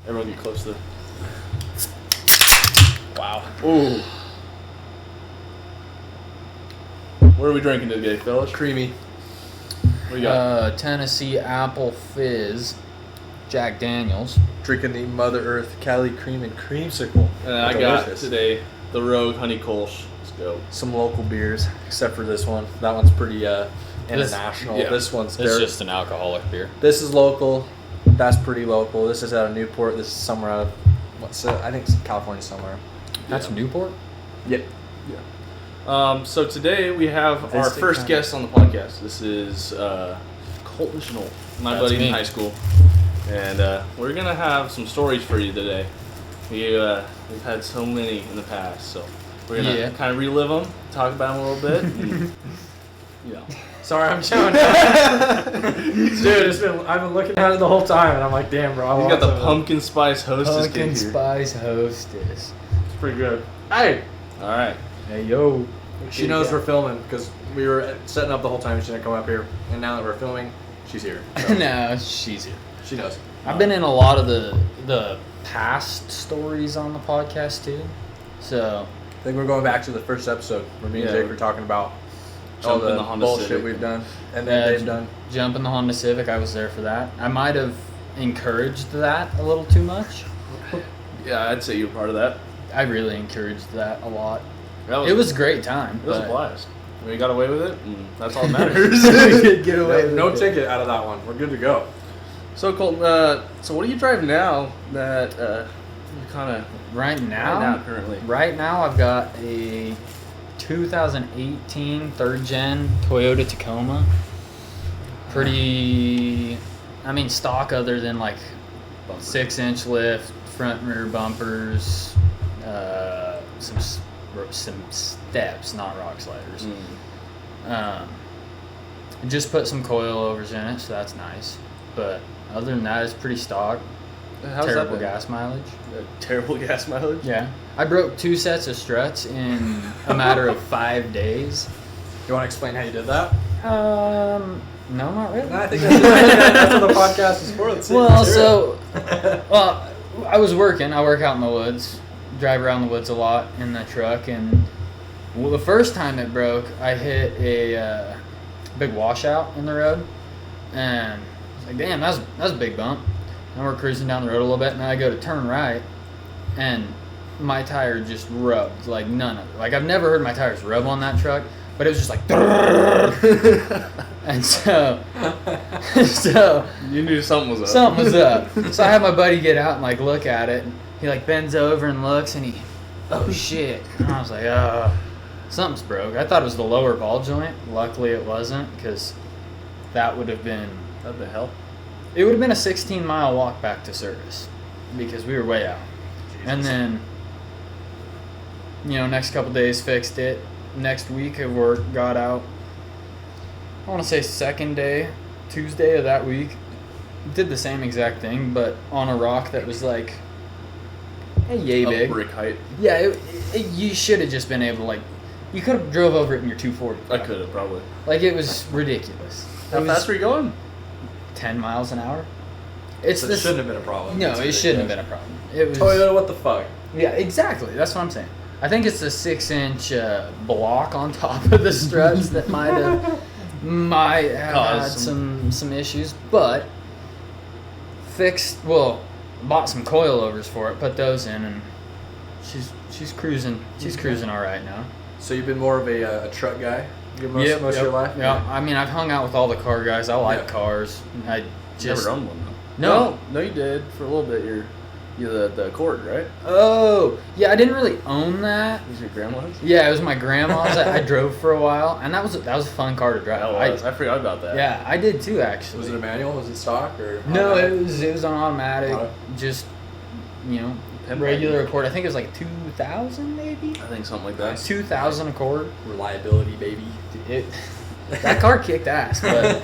Everyone get close to the... Wow. Ooh. What are we drinking today, fellas? Creamy. What do you got? Tennessee Apple Fizz, Jack Daniels. Drinking the Mother Earth Cali Cream and Creamsicle. And I got today the Rogue Honey Kolsch. Let's go. Some local beers, except for this one. That one's pretty international. yeah. This one's It's just an alcoholic beer. This is local. That's pretty local. This is out of Newport. This is somewhere out of I think it's California somewhere. That's Newport? Yep. So today we have our Visit first time. guest on the podcast. This is Colton Schnoll, my That's buddy me. in high school. And we're going to have some stories for you today. We've had so many in the past, so we're going to kind of relive them, talk about them a little bit. And, you know. Sorry, I'm showing. Dude, I've been looking at it the whole time, and I'm like, damn, bro. He's got the pumpkin spice hostess Pumpkin cake here. Spice Hostess. It's pretty good. Hey, All right. Hey, yo. she knows we're filming because we were setting up the whole time. She didn't come up here, and now that we're filming, she's here. So No, she's here. she knows. I've been in a lot of the past stories on the podcast, too. So, I think we're going back to the first episode where me and Yeah. Jake were talking about all Jump in the the Honda bullshit Civic. we've done and then they've done. jump in the Honda Civic, I was there for that. I might have encouraged that a little too much. Yeah, I'd say you were part of that. I really encouraged that a lot. That It was a great time. It was a but- blast. We got away with it, and that's all that matters. Get away with No it. ticket out of that one. We're good to go. So Colton, so what do you drive now that you kind of Right now, currently? Right now, I've got a 2018 third gen Toyota Tacoma. Pretty, stock other than like 6-inch lift, front and rear bumpers, some steps, not rock sliders. Just put some coilovers in it, so that's nice. But other than that, it's pretty stock. How's Terrible that been? gas mileage. Terrible gas mileage? Yeah. I broke 2 sets of struts in a matter of 5 days. You want to explain how you did that? No, not really. I think that's what the podcast is for. Let's see. Well, I was working. I work out in the woods, drive around the woods a lot in the truck, and the first time it broke, I hit a big washout in the road, and I was like, damn, that's a big bump. And we're cruising down the road a little bit, and I go to turn right, and my tire just rubbed like none of it. Like, I've never heard my tires rub on that truck, but it was just like, and so You knew something was up. something was up. So I had my buddy get out and like look at it, and he like bends over and looks, and oh shit. And I was like, something's broke. I thought it was the lower ball joint. Luckily it wasn't, because that would have been, What the hell? it would have been a 16-mile walk back to service, because we were way out. And then, next couple days fixed it. Next week of work, got out. I want to say second day, Tuesday of that week. Did the same exact thing, but on a rock that was like, yay Up big. brick height. Yeah, you should have just been able to, like, you could have drove over it in your 240. I could have probably. Like, it was ridiculous. How fast were you going? 10 miles an hour. It shouldn't have been a problem. No, it shouldn't have been a problem. It was. Toyota, what the fuck? Yeah, exactly. That's what I'm saying. I think it's the 6-inch block on top of the struts that might have had Caused some issues, but bought some coilovers for it, put those in, and she's cruising. She's cruising all right now. So you've been more of a truck guy most of your life? Yeah, I've hung out with all the car guys. I like Yeah. cars. I just Never owned one though. No, you did for a little bit. You're the Accord, right? Oh, yeah, I didn't really own that. Was your grandma's? Yeah, it was my grandma's. I drove for a while, and that was a fun car to drive. I forgot about that. Yeah, I did too, actually. Was it a manual? Was it stock or? No, automatic? it was on automatic. Auto? Just Pimp regular wagon. Accord. I think it was like 2,000 maybe. I think something like that. Nice. 2,000 Accord. Reliability, baby. That car kicked ass, but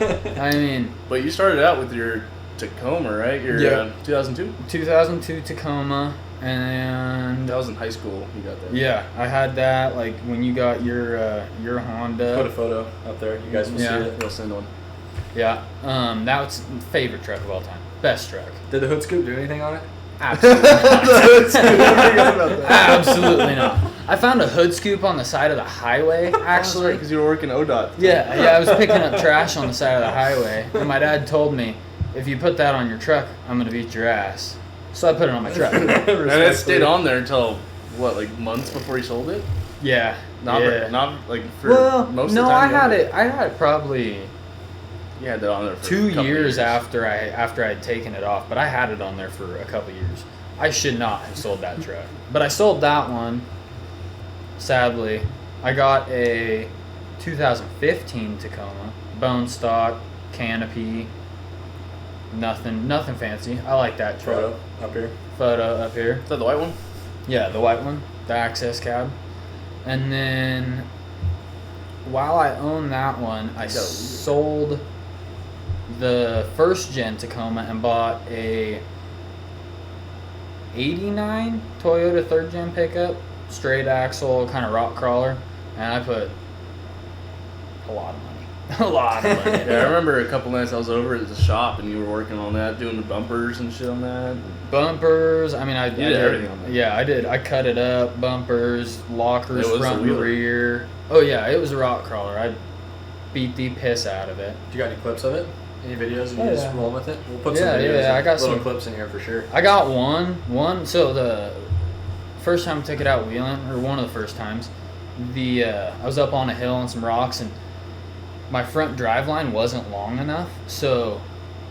But you started out with your Tacoma, right? Your Yeah. 2002? 2002 Tacoma, and That was in high school. You got that. yeah, I had that like when you got your Honda. Put a photo up there. You guys will Yeah. see it. We'll send one. Yeah, that was favorite truck of all time. Best truck. Did the hood scoop do anything on it? Absolutely not. Absolutely. Absolutely not. I found a hood scoop on the side of the highway, actually. Because you were working ODOT. Yeah, I was picking up trash on the side of the highway, and my dad told me, if you put that on your truck, I'm going to beat your ass. So I put it on my truck. And it stayed on there until, what, like months before you sold it? Yeah. Not like for most of the no, time. I had it probably You had that on there for 2 a couple years after I'd taken it off, but I had it on there for a couple years. I should not have sold that truck, but I sold that one. Sadly, I got a 2015 Tacoma, bone stock, canopy, nothing fancy. I like that truck. Photo up here. Is that the white one? Yeah, the white one, the access cab. And then, while I owned that one, I sold the first gen Tacoma and bought a 89 Toyota third gen pickup, straight axle, kind of rock crawler, and I put a lot of money. A lot of money. Yeah, I remember a couple nights I was over at the shop and you were working on that, doing the bumpers and shit on that. Bumpers, I mean, I did everything on that. Yeah, I did. I cut it up, bumpers, lockers, front and rear. Oh yeah, it was a rock crawler. I beat the piss out of it. You got any clips of it? Any videos of you just rolling with it? We'll put some Yeah, videos yeah, I got little some clips in here for sure. I got one. So the first time I took it out wheeling, or one of the first times, I was up on a hill on some rocks, and my front drive line wasn't long enough. So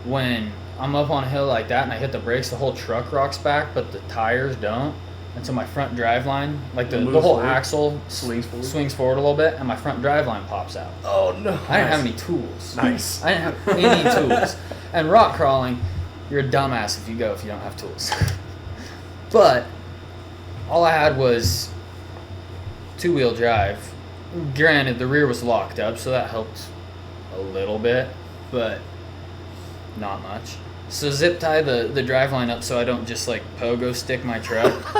when I'm up on a hill like that and I hit the brakes, the whole truck rocks back, but the tires don't. And so my front drive line, like the whole forward. Axle Swings forward a little bit, and my front drive line pops out. Oh no! I didn't have any tools. Nice. I didn't have any tools. And rock crawling, you're a dumbass if you don't have tools. But all I had was 2-wheel drive. Granted, the rear was locked up, so that helped a little bit, but not much. So zip tie the drive line up so I don't just like pogo stick my truck.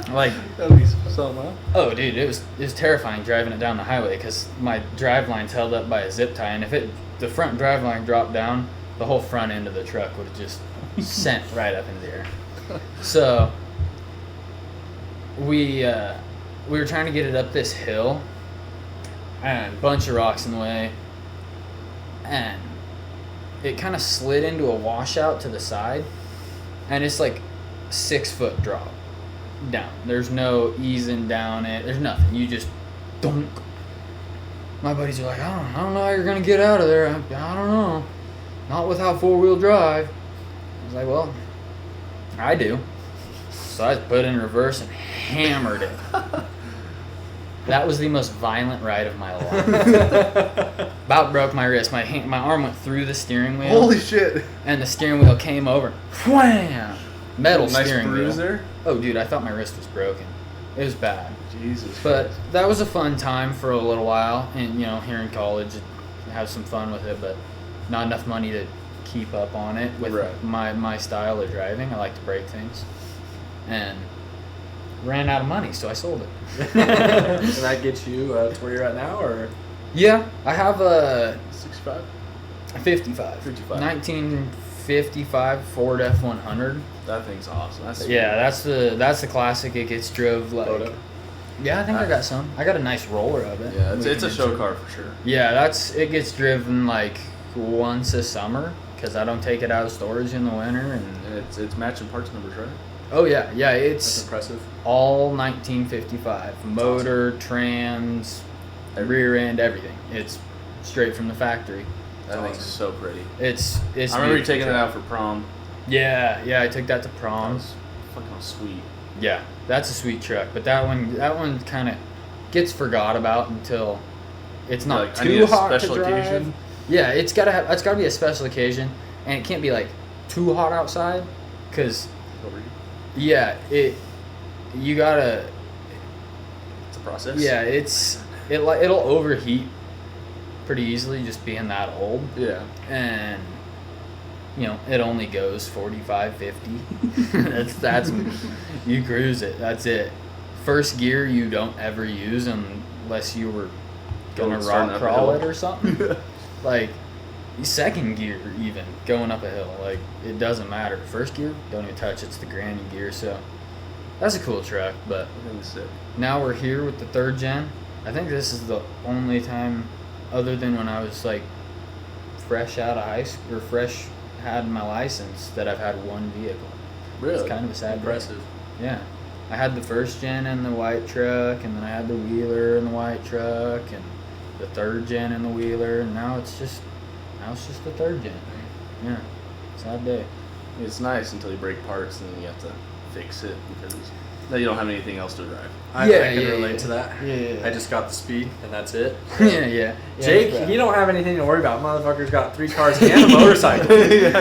Like, That'd be something, huh? oh dude, it was terrifying driving it down the highway because my drive line's held up by a zip tie, and if the front drive line dropped down, the whole front end of the truck would have just sent right up in the air. So we were trying to get it up this hill, and a bunch of rocks in the way, and it kind of slid into a washout to the side, and it's like 6-foot drop down. There's no easing down it. There's nothing. You just dunk. My buddies are like, I don't know how you're gonna get out of there. I don't know. Not without 4-wheel drive. I was like, well, I do. So I put it in reverse and hammered it. That was the most violent ride of my life. About broke my wrist. My arm went through the steering wheel. Holy shit! And the steering wheel came over. Wham! Metal Nice steering bruise wheel. there. Oh, dude, I thought my wrist was broken. It was bad. Jesus. But that was a fun time for a little while. And, here in college, have some fun with it, but not enough money to keep up on it with my style of driving. I like to break things. And ran out of money, so I sold it. And that gets you to where you're at now, or? Yeah, I have a 65. 55. 1955 Ford F100. That thing's awesome. That's that's the classic. It gets drove like. Photo. Yeah, I think I got some. I got a nice roller of it. Yeah, it's a show car for sure. Yeah, it gets driven like once a summer because I don't take it out of storage in the winter, and it's matching parts numbers, right? oh yeah, That's it's impressive. all 1955 motor, trams, rear end, everything. It's straight from the factory. That thing's so pretty. It's. I remember you taking it out for prom. Yeah, I took that to prom. That was fucking sweet. Yeah, that's a sweet truck, but that one kind of gets forgot about until it's not Like, I need too a hot special to drive. occasion. Yeah, it's gotta be a special occasion, and it can't be like too hot outside, because yeah, you gotta. It's a process. Yeah, it'll overheat pretty easily just being that old. Yeah. And it only goes 45, 50. that's you cruise it. That's it. First gear you don't ever use unless you were gonna rock crawl it or something. Like second gear even going up a hill. Like, it doesn't matter. First gear, don't even touch. It's the granny gear. So that's a cool truck. But now we're here with the 3rd gen. I think this is the only time, other than when I was like fresh out of high school or fresh had my license, that I've had one vehicle. Really? It's kind of a sad Impressive. day. Yeah. I had the 1st gen and the white truck, and then I had the Wheeler and the white truck, and the 3rd gen and the Wheeler, and now it's just the 3rd gen. Yeah. Sad day. It's nice until you break parts and then you have to fix it because then you don't have anything else to drive. I can relate to that. Yeah. I just got the speed, and that's it. Yeah. Jake, he don't have anything to worry about. Motherfucker's got 3 cars and a motorcycle.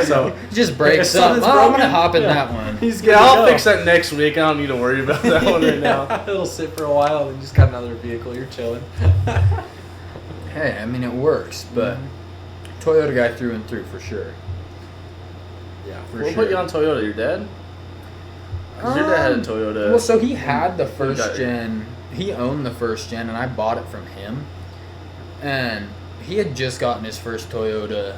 So just breaks up. Oh, I'm gonna hop in that one. I'll fix that next week. I don't need to worry about that one right now. It'll sit for a while, and you just got another vehicle. You're chilling. Hey, I mean, it works, but Toyota guy through and through for sure. Yeah, What put you on Toyota? Your dad? 'Cause your dad had a Toyota. Well, so he had the 1st gen. He owned the 1st gen, and I bought it from him. And he had just gotten his first Toyota.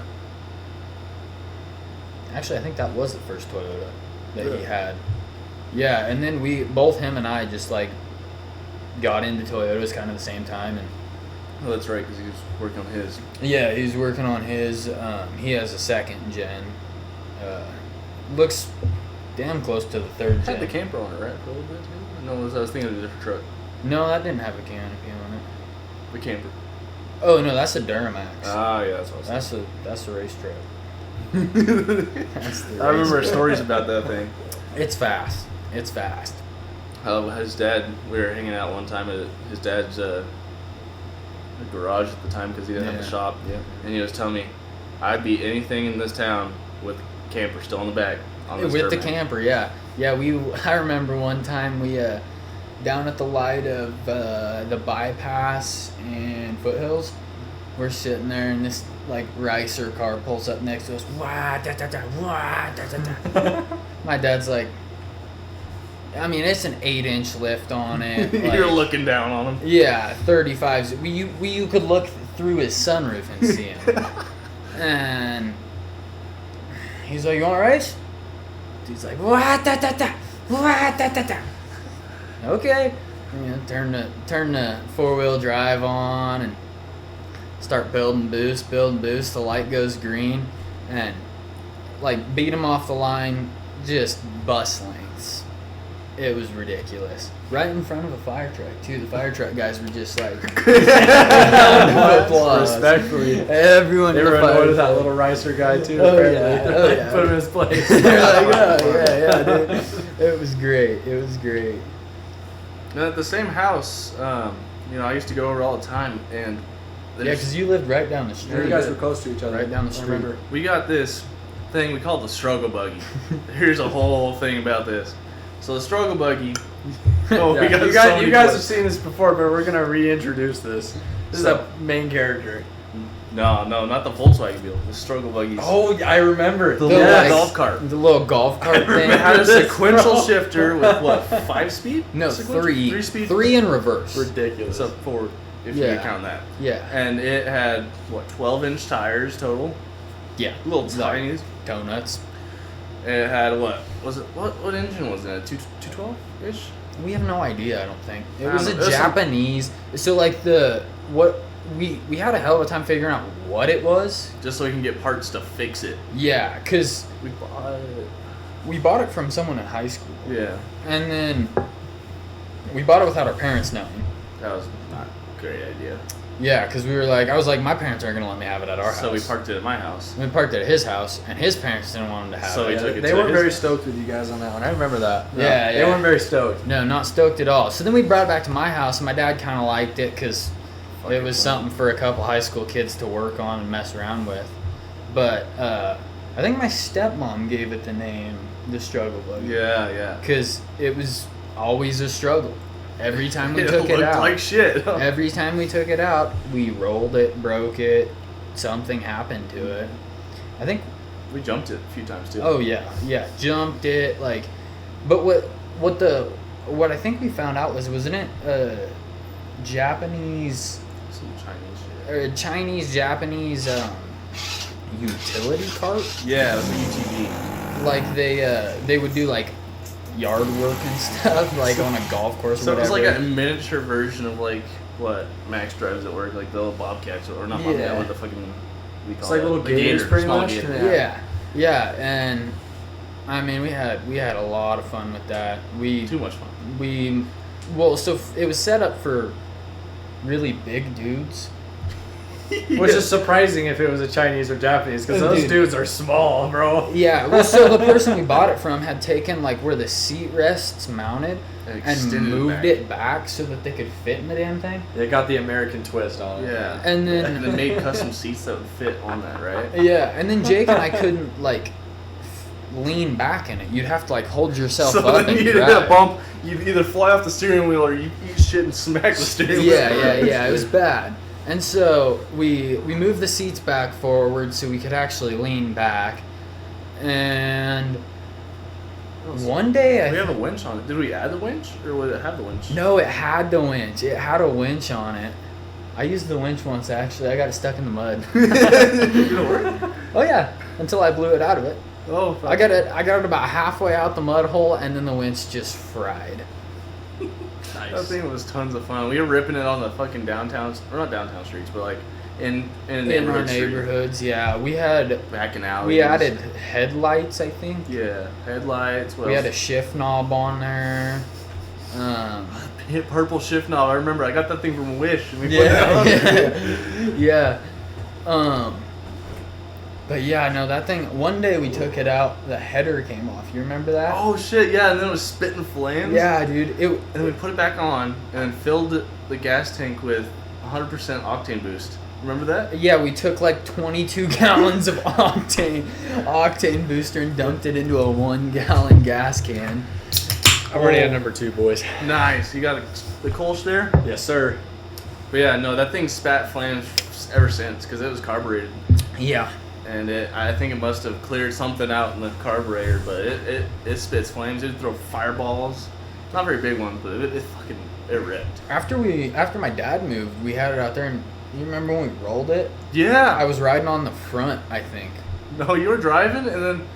Actually, I think that was the first Toyota that he had. Yeah, and then both him and I just like got into Toyotas kind of the same time. And Oh, that's right, because he was working on his. yeah, he's working on his. He has a 2nd gen. Looks damn close to the 3rd Had gen. the camper on it, right? For a little bit too? No, I was thinking of a different truck. No, that didn't have a canopy on it. The camper. Oh no, that's a Duramax. Ah, yeah, that's what I was That's a race truck. That's the I remember race truck. stories about that thing. It's fast. It's fast. His dad, we were hanging out one time at his dad's garage at the time because he didn't have a shop. Yeah. And he was telling me, I'd beat anything in this town with camper still in the back. On this With the Duramax. camper, yeah. I remember one time we down at the light of the bypass and Foothills, we're sitting there and this like Ricer car pulls up next to us. Wah, da, da, da, wah, da, da, da. My dad's like, I mean, it's an 8-inch lift on it. Like, You're looking down on him. yeah, 35s. You could look through his sunroof and see him. And he's like, "You want to race?" He's like, "Wah, da, da, da, wah, da, da, da." Okay. Turn the 4-wheel drive on and start building boost. The light goes green, and like beat him off the line, just bus lengths. It was ridiculous. Right in front of a fire truck too. The fire truck guys were just like, Respectfully. Everyone. They were annoyed with that little Ricer guy too. Oh, apparently. yeah. Oh, yeah. Put him in his place. They're like, oh, yeah, dude. It was great. And at the same house, I used to go over all the time, and Yeah, because you lived right down the street. You guys were close to each other. Right down the I street. remember. we got this thing we call the struggle buggy. Here's a whole thing about this. So the struggle buggy. Oh, we got you guys have seen this before, but we're gonna reintroduce this. This is a main character. No, not the Volkswagen Beetle. The struggle buggies. Oh, I remember. The little little golf cart. The little golf cart thing. It had a this, sequential bro. shifter with what, 5 speed? No, Sequential? 3. 3 speed. 3 in reverse. Ridiculous. So forward, if Yeah. you count that. Yeah. And it had 12-inch tires total. Yeah. Little tiny. Donuts. It had what engine was it? 212 ish. We have no idea, I don't think. It I was don't a know. It was Japanese. So like we had a hell of a time figuring out what it was. Just so we can get parts to fix it. Yeah, because we bought it from someone in high school. Yeah, And then we bought it without our parents knowing. that was not a great idea. Yeah, because I was like, my parents aren't going to let me have it at our house. So we parked it at my house. We parked it at his house, and his parents didn't want him to have So it. we took it They to weren't his very house. stoked with you guys on that one. I remember that. Yeah, They yeah. weren't very stoked. No, not stoked at all. So then we brought it back to my house, and my dad kind of liked it because it was something for a couple high school kids to work on and mess around with. But I think my stepmom gave it the name the struggle buggy. Yeah. Because it was always a struggle. Every time we It took it looked out. like shit. Every time we took it out, we rolled it, broke it, something happened to it. I think. We jumped it a few times too. Oh yeah, jumped it like. But what I think we found out wasn't it Japanese Some Chinese shit. or Chinese Japanese utility cart. Yeah, it was a UTV. Like they would do like yard work and stuff, like on a golf course. So or it was whatever. like a miniature version of like what Max drives at work, like the little Bobcats, or not Bobcat, Yeah. what the fucking we call It's like it? little The gators, gator, pretty small much. gator. Yeah, and I mean we had a lot of fun with that. Too much fun. So it was set up for really big dudes. Which is surprising if it was a Chinese or Japanese, because those Dude. dudes are small, bro. Yeah, well, so the person we bought it from had taken like where the seat rests mounted and Extended moved it back so that they could fit in the damn thing. They got the American twist on it. Yeah. And then And they made custom seats that would fit on that, right? yeah, and then Jake and I couldn't like lean back in it. You'd have to like hold yourself So up then and you hit drive. that bump, you'd either fly off the steering wheel or you eat shit and smack the steering wheel. Yeah. It was bad. And so we moved the seats back forward so we could actually lean back. And one day We have a winch on it. Did we add the winch, or would it have the winch? No, it had the winch. It had a winch on it. I used the winch once actually. I got it stuck in the mud. Did it work? Oh yeah, until I blew it out of it. Oh, fuck. I got it about halfway out the mud hole, and then the winch just fried. That thing was tons of fun. We were ripping it on the fucking downtown, or not downtown streets, but like in In our neighborhood street. neighborhoods, yeah, we had Back in alleys. we added headlights. I think Yeah, headlights. What we had a else? shift knob on there. Hit purple shift knob. I remember I got that thing from Wish and we put it on. Yeah. But yeah, no, that thing. One day we took it out. The header came off. You remember that? Oh shit, yeah, and then it was spitting flames. Yeah, dude. And then we put it back on and then filled the gas tank with 100% octane boost. Remember that? Yeah, we took like 22 gallons of octane booster and dumped it into a 1 gallon gas can. I'm already at number 2, boys. Nice. You got the Kolsch there? Yes, sir. But yeah, no, that thing spat flames ever since because it was carbureted. Yeah. And I think it must have cleared something out in the carburetor, but it spits flames. It'd throw fireballs. Not very big ones, but it ripped. After my dad moved, we had it out there, and you remember when we rolled it? Yeah. I was riding on the front, I think. No, you were driving, and then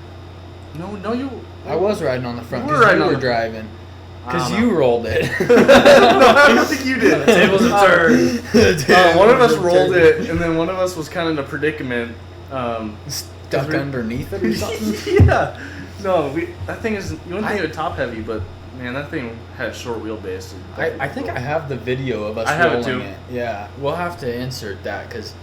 no, you. I was riding on the front You were because riding you on were the- driving. I Because don't you know. rolled it. No, I don't think you did. Tables have turned. One of us rolled it, and then one of us was kind of in a predicament. Stuck underneath it or something? Yeah. No, that thing is. You wouldn't think it was top heavy, but man, that thing had short wheelbase. I think I have the video of us I have it rolling too. it. Yeah, we'll have to insert that because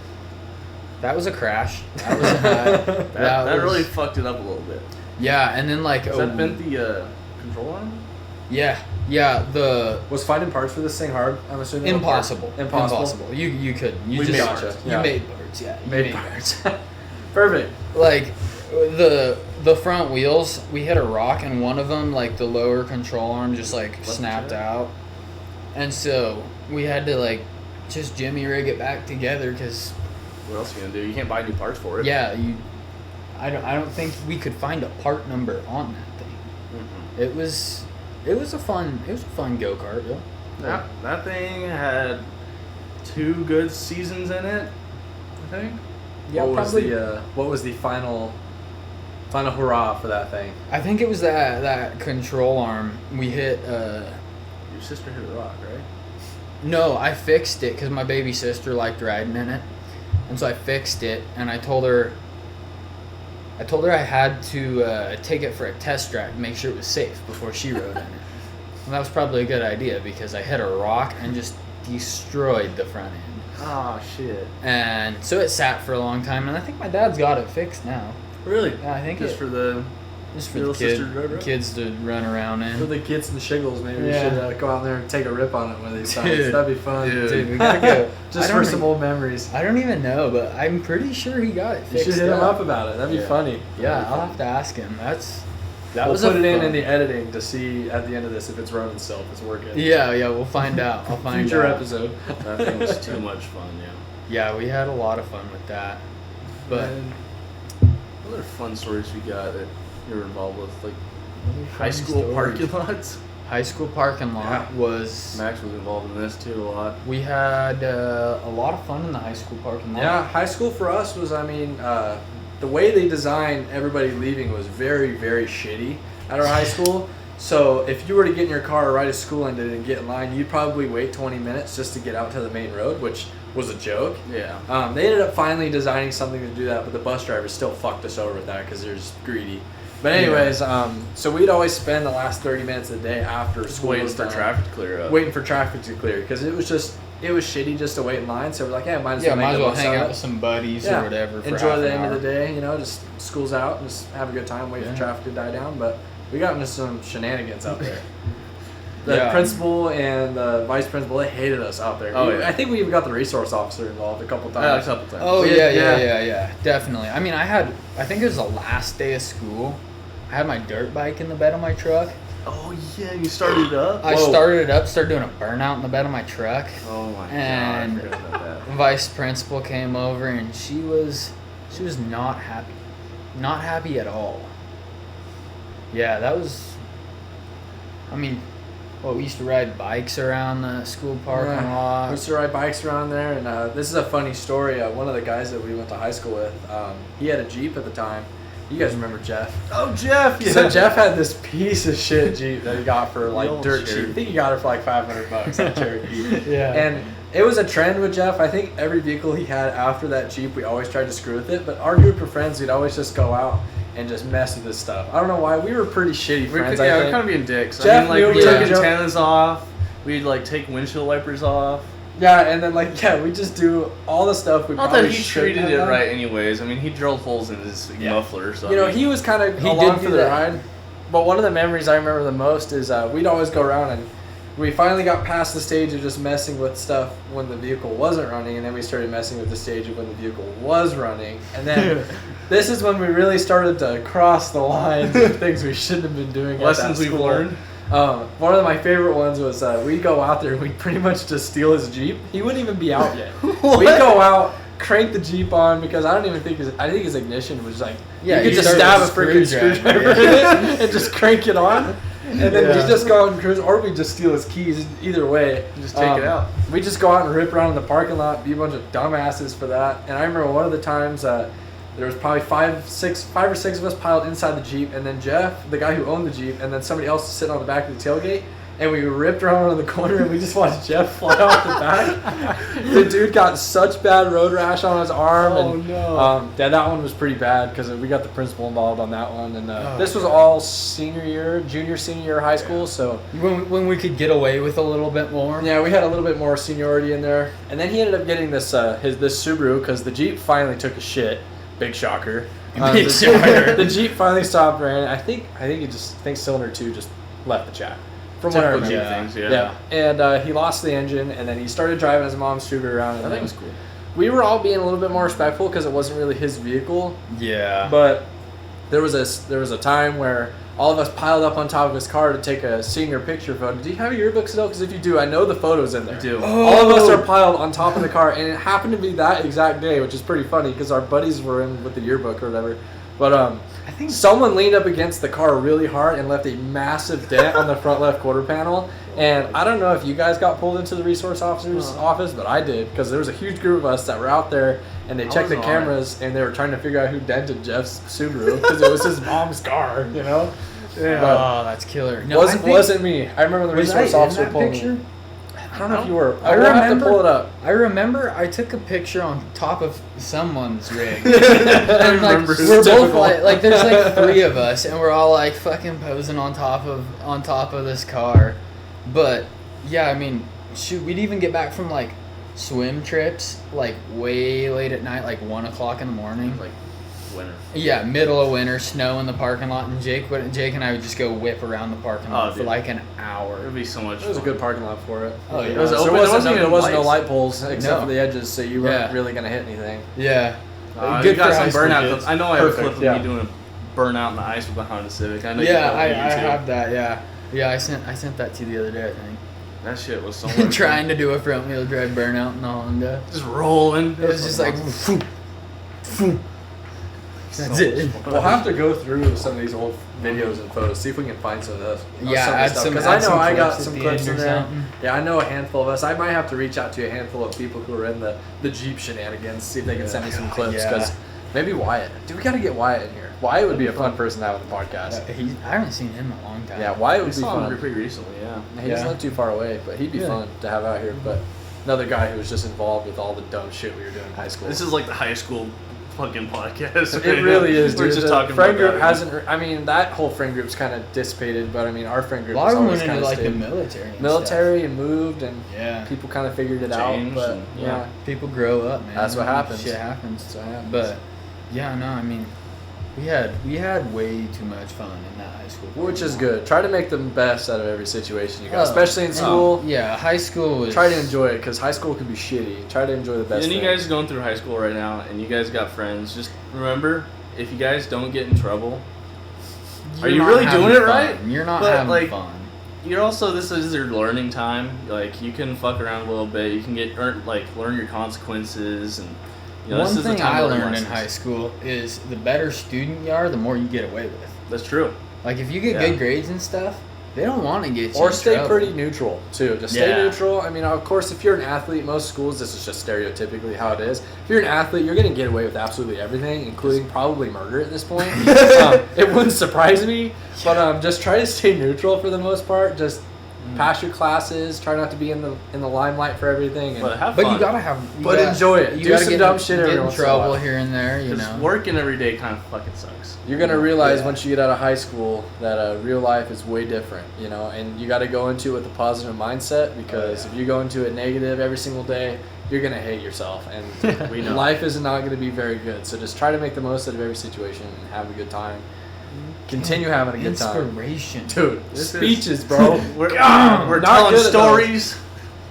that was a crash. That was a, that was- really fucked it up a little bit. Yeah, and then like Has that been the control arm? yeah the Was finding parts for this thing hard? I'm assuming. impossible. Impossible. You couldn't. You We just made Gotcha. parts. you Yeah. made parts. Yeah, you Made made parts. Perfect. Like the front wheels, we hit a rock and one of them, like the lower control arm, just like Left snapped side? out, and so we had to like just jimmy rig it back together because What else are you gonna do? You can't buy new parts for it. yeah, I don't think we could find a part number on that thing. Mm-mm. It was a fun go kart. Yeah. That thing had 2 good seasons in it, I think. Yeah, what was the final hurrah for that thing? I think it was that control arm we hit. Your sister hit a rock, right? No, I fixed it because my baby sister liked riding in it, and so I fixed it. And I told her I had to take it for a test drive to make sure it was safe before she rode in it. And that was probably a good idea because I hit a rock and just destroyed the front end. Oh shit. And so it sat for a long time, and I think my dad's got it fixed now. Really? Yeah, I think Just it, for the just for little the sister to ride around? kids to run around in. For the kids and the shiggles, maybe Yeah. we should go out there and take a rip on it one of these times. Dude. That'd be fun. Dude, we gotta go. Just I for don't some even- old memories. I don't even know, but I'm pretty sure he got it You fixed. should hit him up about it. That'd be Yeah. funny. Yeah, I'll have to ask him. That We'll was put a it in fun- the editing to see at the end of this if it's running still, if it's working. Yeah, we'll find out. I'll find Future out. episode. that thing was too much fun, yeah. Yeah, we had a lot of fun with that. But And what other fun stories we got that you were involved with, like high school parking lots? High school parking lot Yeah. was. Max was involved in this too a lot. We had a lot of fun in the high school parking lot. Yeah, high school for us was, the way they designed everybody leaving was very, very shitty at our high school. So if you were to get in your car right as school ended and get in line, you'd probably wait 20 minutes just to get out to the main road, which was a joke. Yeah. They ended up finally designing something to do that, but the bus drivers still fucked us over with that because they're just greedy. But anyways, so we'd always spend the last 30 minutes of the day after school waiting for traffic to clear up. Waiting for traffic to clear because it was shitty just to wait in line. So we're like, might as well hang out with some buddies or whatever. For enjoy the end of the day, just school's out and just have a good time, wait for traffic to die down. But we got into some shenanigans out there. The principal and the vice principal, they hated us out there. I think we even got the resource officer involved a couple times. A couple times. Oh, yeah, definitely. I mean, I think it was the last day of school. I had my dirt bike in the bed of my truck. Oh, yeah, you started it up? I started it up, started doing a burnout in the bed of my truck. Oh, my and God, I forgot about that. Vice principal came over, and she was not happy. Not happy at all. Yeah, that was... I mean... we used to ride bikes around the school parking lot. We used to ride bikes around there, and this is a funny story. One of the guys that we went to high school with, he had a Jeep at the time. You guys remember Jeff? Oh, Jeff! Yeah. So Jeff had this piece of shit Jeep that he got for dirt cheap. Cherokee. I think he got it for $500 at Cherokee. Yeah. And it was a trend with Jeff. I think every vehicle he had after that Jeep, we always tried to screw with it. But our group of friends, we'd always just go out and just mess with this stuff. I don't know why. We were pretty shitty friends. We were kind of being dicks. Jeff we took yeah. antennas off. We'd take windshield wipers off. Yeah, and then we just do all the stuff we Not probably that he shouldn't treated have it done. right anyways. I mean, he drilled holes in his muffler. So he was kind of He along did for do the that. ride. But one of the memories I remember the most is we'd always go around and we finally got past the stage of just messing with stuff when the vehicle wasn't running, and then we started messing with the stage of when the vehicle was running. And then this is when we really started to cross the lines of things we shouldn't have been doing. Lessons we've learned. One of my favorite ones was we'd go out there and we'd pretty much just steal his Jeep. He wouldn't even be out yet. We'd go out, crank the Jeep on because I think his ignition was you could just stab a freaking screwdriver in it and just crank it on. And then we just go out and cruise, or we just steal his keys. Either way, just take it out. We just go out and rip around in the parking lot, be a bunch of dumbasses for that. And I remember one of the times there was probably five or six of us piled inside the Jeep, and then Jeff, the guy who owned the Jeep, and then somebody else was sitting on the back of the tailgate. And we ripped around in the corner, and we just watched Jeff fly off the back. The dude got such bad road rash on his arm. Oh, no. That one was pretty bad because we got the principal involved on that one. And this was all senior year of high school. So when we could get away with a little bit more. yeah, we had a little bit more seniority in there. And then he ended up getting this Subaru because the Jeep finally took a shit. Big shocker. The Jeep finally stopped running. I think cylinder 2 just left the chat. From what I Typical remember. Jeep things, And he lost the engine, and then he started driving his mom's Subaru around. And I think it was cool. We were all being a little bit more respectful because it wasn't really his vehicle. Yeah. But there was a time where all of us piled up on top of his car to take a senior picture photo. Do you have your yearbook still? Because if you do, I know the photo's in there. I do. All of us are piled on top of the car, and it happened to be that exact day, which is pretty funny because our buddies were in with the yearbook or whatever. But I think someone leaned up against the car really hard and left a massive dent on the front left quarter panel. And I don't know if you guys got pulled into the resource officer's office, but I did because there was a huge group of us that were out there, and they checked the cameras and they were trying to figure out who dented Jeff's Subaru because it was his mom's car, Yeah. But That's killer. No, wasn't me. I remember the resource officer pulled me. I don't know if you were. I remember, have to pull it up. I remember I took a picture on top of someone's rig. And we're both there's 3 of us, and we're all fucking posing on top of this car. But yeah, I mean, shoot, we'd even get back from swim trips way late at night, 1 o'clock in the morning. Winter. Yeah, middle of winter, snow in the parking lot, and Jake and I would just go whip around the parking lot for an hour. It would be so much It was a good parking lot for it. Oh, yeah. It was There open. wasn't no light poles except for the edges, so you weren't Yeah. really going to hit anything. Yeah. You got for some high school burnout kids. clips. I know I have a Perfect, clip of yeah. me doing a burnout in the ice with the Honda Civic. I know you Yeah, got I it on YouTube. have that, yeah. Yeah, I sent that to you the other day, I think. That shit was so much Trying to do a front wheel drive burnout in the Honda. just rolling. It was just that's it. We'll have to go through some of these old videos and photos, see if we can find some of those. Yeah, because I know I got some at the clips end in or there. something. Yeah, I know a handful of us. I might have to reach out to a handful of people who are in the Jeep shenanigans, see if they can send me some clips. Yeah. Because Maybe Wyatt. Dude, we got to get Wyatt in here. Wyatt would be a fun person to have on the podcast. I haven't seen him in a long time. Yeah, Wyatt would We be saw fun. him pretty recently, yeah. He doesn't live too far away, but he'd be fun to have out here. But another guy who was just involved with all the dumb shit we were doing in high school. This is like the high school fucking podcast. It really is, dude. We're just The talking friend about group hasn't. I mean, that whole friend group's kind of dissipated, but I mean, our friend A group lot has of them always went kind into of like the stayed. military. And moved, and Yeah. people kind of figured it Changed out. But and- yeah, People grow up, man. That's what happens. Shit happens. That's what happens. But yeah, no, I mean, we had way too much fun in that high school. which is good. Try to make the best out of every situation you got, Oh, especially in and- school. Yeah, high school was. Try to enjoy it because high school can be shitty. Try to enjoy the best. And you things. guys going through high school right now, and you guys got friends. Just remember, if you guys don't get in trouble, are you not really having doing it fun. right? You're not But, having like, fun. you're also, this is your learning time. Like, you can fuck around a little bit. You can learn your consequences, and you know, One this is the thing time I to learn learned in lessons. high school is the better student you are, the more you get away with. That's true. Like if you get Yeah. good grades and stuff, they don't want to get you. Or in stay trouble. pretty neutral too. Just stay Yeah. neutral. I mean, of course, if you're an athlete, most schools, this is just stereotypically how it is. If you're an athlete, you're going to get away with absolutely everything, including probably murder at this point. It wouldn't surprise me, but just try to stay neutral for the most part. Just pass your classes. Try not to be in the limelight for everything. And, But have But fun. you gotta have. But enjoy it. You Do gotta some get dumb in, shit Get every in once in a trouble while. here and there, you 'Cause know. working every day kind of fucking sucks. You're gonna realize Yeah. once you get out of high school that real life is way different, you know, and you got to go into it with a positive mindset because if you go into it negative every single day, you're gonna hate yourself, and We know. life is not gonna be very good. So just try to make the most out of every situation and have a good time. Continue having a good time, Inspiration. dude. This Speeches, bro. We're not telling good at stories,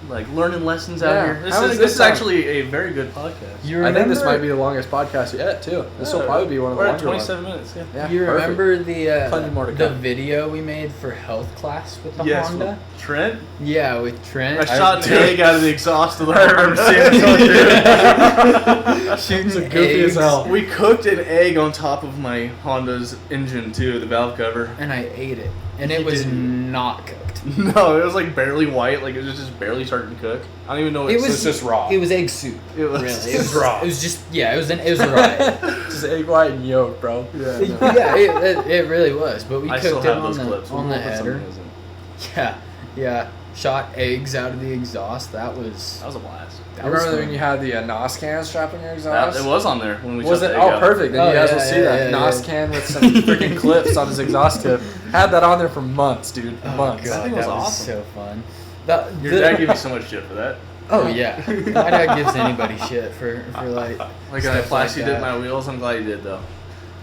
like learning lessons out Yeah, here. This having a is good this is time. actually a very good podcast. You I think this remember- might be the longest podcast yet, too. This will Yeah, probably be one of the we're at longer ones. 27 minutes. Yeah. Yeah, You perfect. remember the Plenty more to the come. video we made for health class with the Yes, Honda? with Trent. Yeah, with Trent. I shot egg out of the exhaust of the I remember seeing it. Shooting It's goofy as eggs. hell. We cooked an egg on top of my Honda's engine too, the valve cover. And I ate it, and it You was didn't. not cooked. No, it was like barely white, like it was just barely starting to cook. I don't even know what It was it's just raw. It was egg soup. It was really. just raw. It was just it was raw. Just egg white and yolk, bro. Yeah, it really was. But we I still cooked it have on those the clips. on We'll the put some header. of those in. Yeah. Shot eggs out of the exhaust. That was. That was a blast. That I was remember fun. when you had the NOS can strapped on your exhaust? It was on there when we Was shot it? the egg Oh, out. perfect. Then Oh, you guys yeah, will see yeah, that. yeah, NOS yeah. can with some freaking clips on his exhaust tip. Had that on there for months, dude. Oh, Months. God, thing was that was awesome. so fun. Your dad gave you so much shit for that. Oh yeah, my dad gives anybody shit for like. Like stuff I plasti like dipped that. my wheels. I'm glad you did though.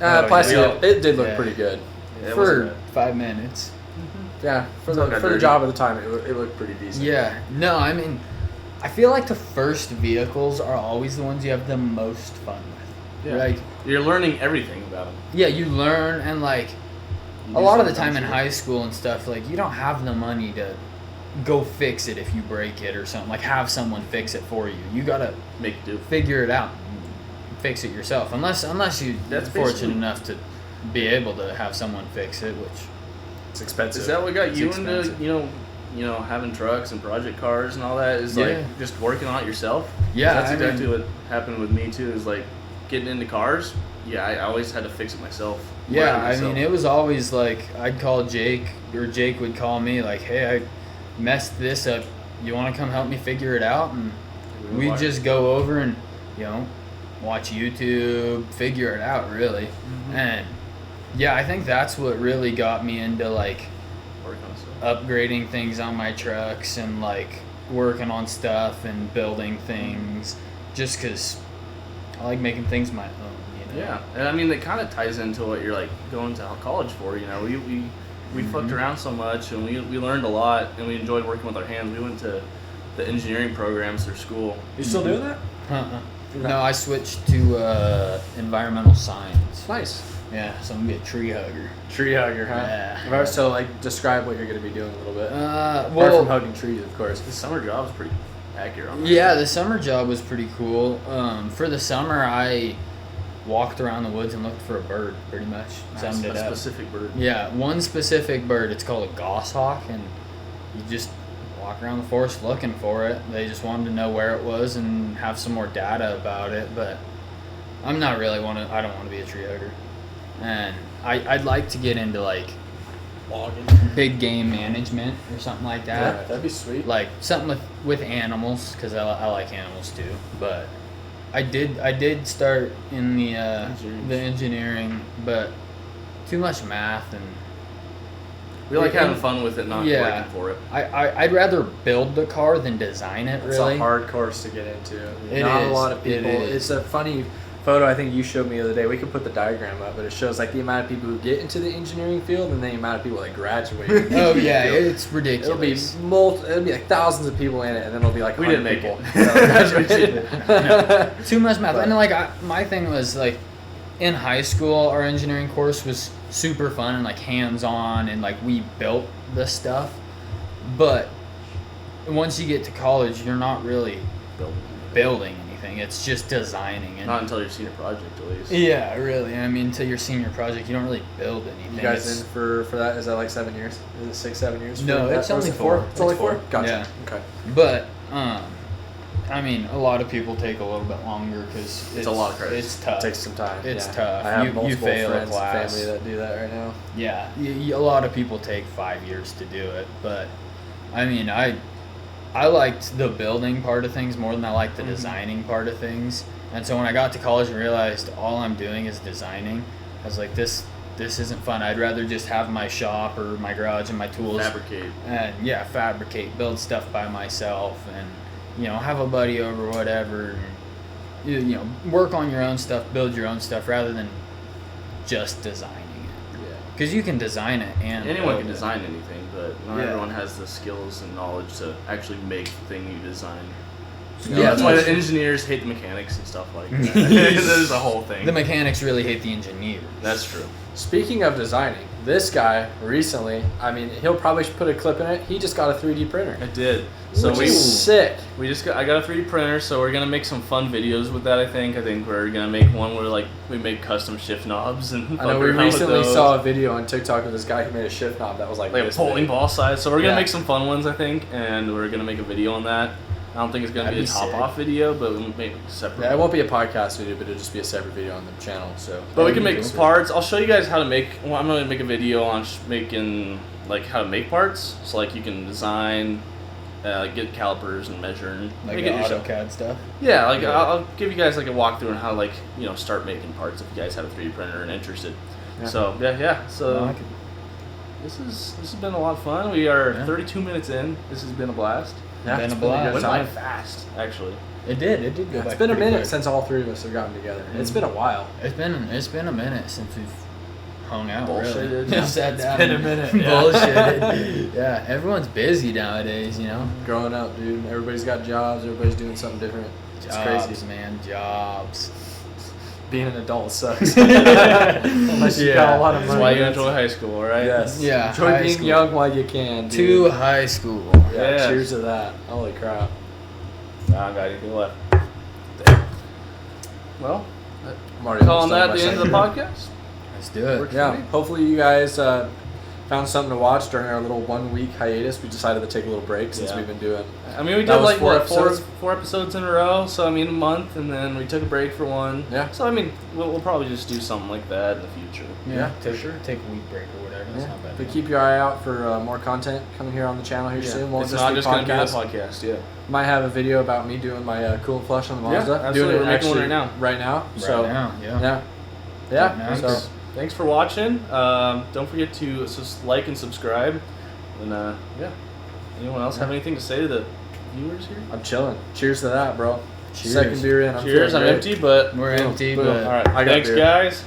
Oh, Plastic, yeah. it did look Yeah. pretty good. Yeah, it wasn't For bad. 5 minutes. Yeah, for It's all the got for the dirty. job at the time, it looked pretty decent. Yeah. No, I mean, I feel like the first vehicles are always the ones you have the most fun with. Yeah. Like, You're learning everything about them. yeah, you learn and like You a do lot of the some time in dumb high school and stuff, like you don't have the money to go fix it if you break it or something. Like have someone fix it for you. You gotta shit. Make do. figure it out, and fix it yourself. Unless you're That's fortunate basically- enough to be able to have someone fix it, which It's expensive. Is that what got It's you expensive. into you know having trucks and project cars and all that? Is Yeah. like just working on it yourself? Yeah, that's I mean- exactly what happened with me too. Is like getting into cars. Yeah, I always had to fix it myself. yeah, learn I myself. mean, it was always like I'd call Jake or Jake would call me like, "Hey, I messed this up. You want to come help me figure it out?" And We we'd just go over and watch YouTube, figure it out really. And yeah, I think that's what really got me into like work on stuff. upgrading things on my trucks and like working on stuff and building things just because I like making things my own, you know? Yeah, and I mean it kind of ties into what you're like going to college for. You know, we fucked around so much and we learned a lot and we enjoyed working with our hands. We went to the engineering programs through school. You still doing that? No, I switched to environmental science. Nice. Yeah, so I'm gonna be a tree hugger. Tree hugger, huh? Yeah. So like, describe what you're going to be doing a little bit. Apart Well, from hugging trees, of course. The summer job was pretty accurate on that. yeah, the summer job was pretty cool. For the summer, I walked around the woods and looked for a bird, pretty much. Summed it a up. specific bird. Yeah, one specific bird. It's called a goshawk, and you just walk around the forest looking for it. They just wanted to know where it was and have some more data about it. But I'm not really I don't want to be a tree hugger, and I'd like to get into like Logging. big game management or something like that. Yeah, that'd be sweet. Like something with animals, because I like animals too. But I did start in the engineering, but too much math and. We like having fun with it, not working for it. I'd rather build the car than design it. It's really, a hard course to get into. It Not is. a lot of people. It's a funny photo I think you showed me the other day. We could put the diagram up, but it shows like the amount of people who get into the engineering field and the amount of people that graduate. Oh yeah, it's ridiculous. It'll be like thousands of people in it, and then it'll be like we didn't make people. No, too much math. And like my thing was like in high school, our engineering course was super fun and like hands-on, and like we built the stuff. But once you get to college, you're not really building anything. It's just designing. And not until your senior project, at least. Yeah, really. I mean, until your senior project, you don't really build anything. You guys in for that? Is that like 7 years? Is it 6, 7 years? No, it's only 4. It's only 4? Gotcha. Yeah. Okay. But I mean, a lot of people take a little bit longer because it's a lot of credits. It's tough. It takes some time. It's yeah. tough. I have you multiple fail friends a class. and family that do that right now. Yeah, a lot of people take 5 years to do it, but I mean, I liked the building part of things more than I liked the designing part of things. And so when I got to college and realized all I'm doing is designing, I was like, this isn't fun. I'd rather just have my shop or my garage and my tools. Fabricate. And fabricate, build stuff by myself, and have a buddy over, whatever. And, work on your own stuff, build your own stuff, rather than just designing it. Yeah. Because you can design it, and anyone can design anything, but not Yeah. everyone has the skills and knowledge to actually make the thing you design. Yeah, That's why the engineers hate the mechanics and stuff like that. There's a whole thing. The mechanics really hate the engineers. That's true. Speaking of designing, this guy recently, I mean, he'll probably put a clip in it. He just got a 3D printer. I did. So Which is sick. I got a 3D printer, so we're gonna make some fun videos with that. I think we're gonna make one where like we make custom shift knobs and. I know we recently saw a video on TikTok of this guy who made a shift knob that was like a this bowling big. ball size. So we're gonna make some fun ones, I think, and we're gonna make a video on that. I don't think it's gonna be a top off video, but we'll make a separate. Yeah, it won't be a podcast video, but it'll just be a separate video on the channel. So. But we can make parts. I'll show you guys how to make. Well, I'm gonna make a video on making like how to make parts. So like you can design, get calipers and measure and Like make the it yourself. AutoCAD stuff. Yeah, like I'll give you guys like a walkthrough on how like start making parts if you guys have a 3D printer and interested. Yeah. So So this has been a lot of fun. We are 32 minutes in. This has been a blast. Yeah, Been it's a been blast. good Went by time. fast, actually. It did go It's back been a pretty minute quick. since all 3 of us have gotten together. It's been a while. It's been a minute since we've hung out. Bullshitted. Really. Sat down. been a minute, yeah. Bullshitted. Yeah, everyone's busy nowadays. Growing up, dude. Everybody's got jobs. Everybody's doing something different. It's crazy. Man, jobs. Being an adult sucks. Unless you got a lot of money. That's why you enjoy high school, right? Yes. Yeah, Enjoy high being school. young while you can. Dude. To high school. Yeah. Cheers to that. Holy crap. I don't got anything left. Well, I'm already calling almost that done the end of the podcast. Let's do it. Yeah. Hopefully you guys found something to watch during our little 1 week hiatus. We decided to take a little break since we've been doing. I mean, we That did was like four episodes in a row. So I mean, a month, and then we took a break for one. Yeah. So I mean, we'll probably just do something like that in the future. Yeah, for sure. Take a week break or whatever. That's not bad. But keep your eye out for more content coming here on the channel here soon. Won't It's just not be just going to be the podcasts. podcast. Yeah. Might have a video about me doing my cool and flush on the Mazda. absolutely. Doing it We're making one actually right now. So now, yeah. Yeah. Thanks. So Thanks for watching. Don't forget to like and subscribe. And anyone else have anything to say to the viewers here? I'm chilling. Cheers to that, bro. Cheers. Second beer in. Cheers. I'm feeling empty, but We're empty, boom. but all right. I got Thanks, beer. guys.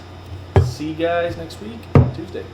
See you guys next week, Tuesday.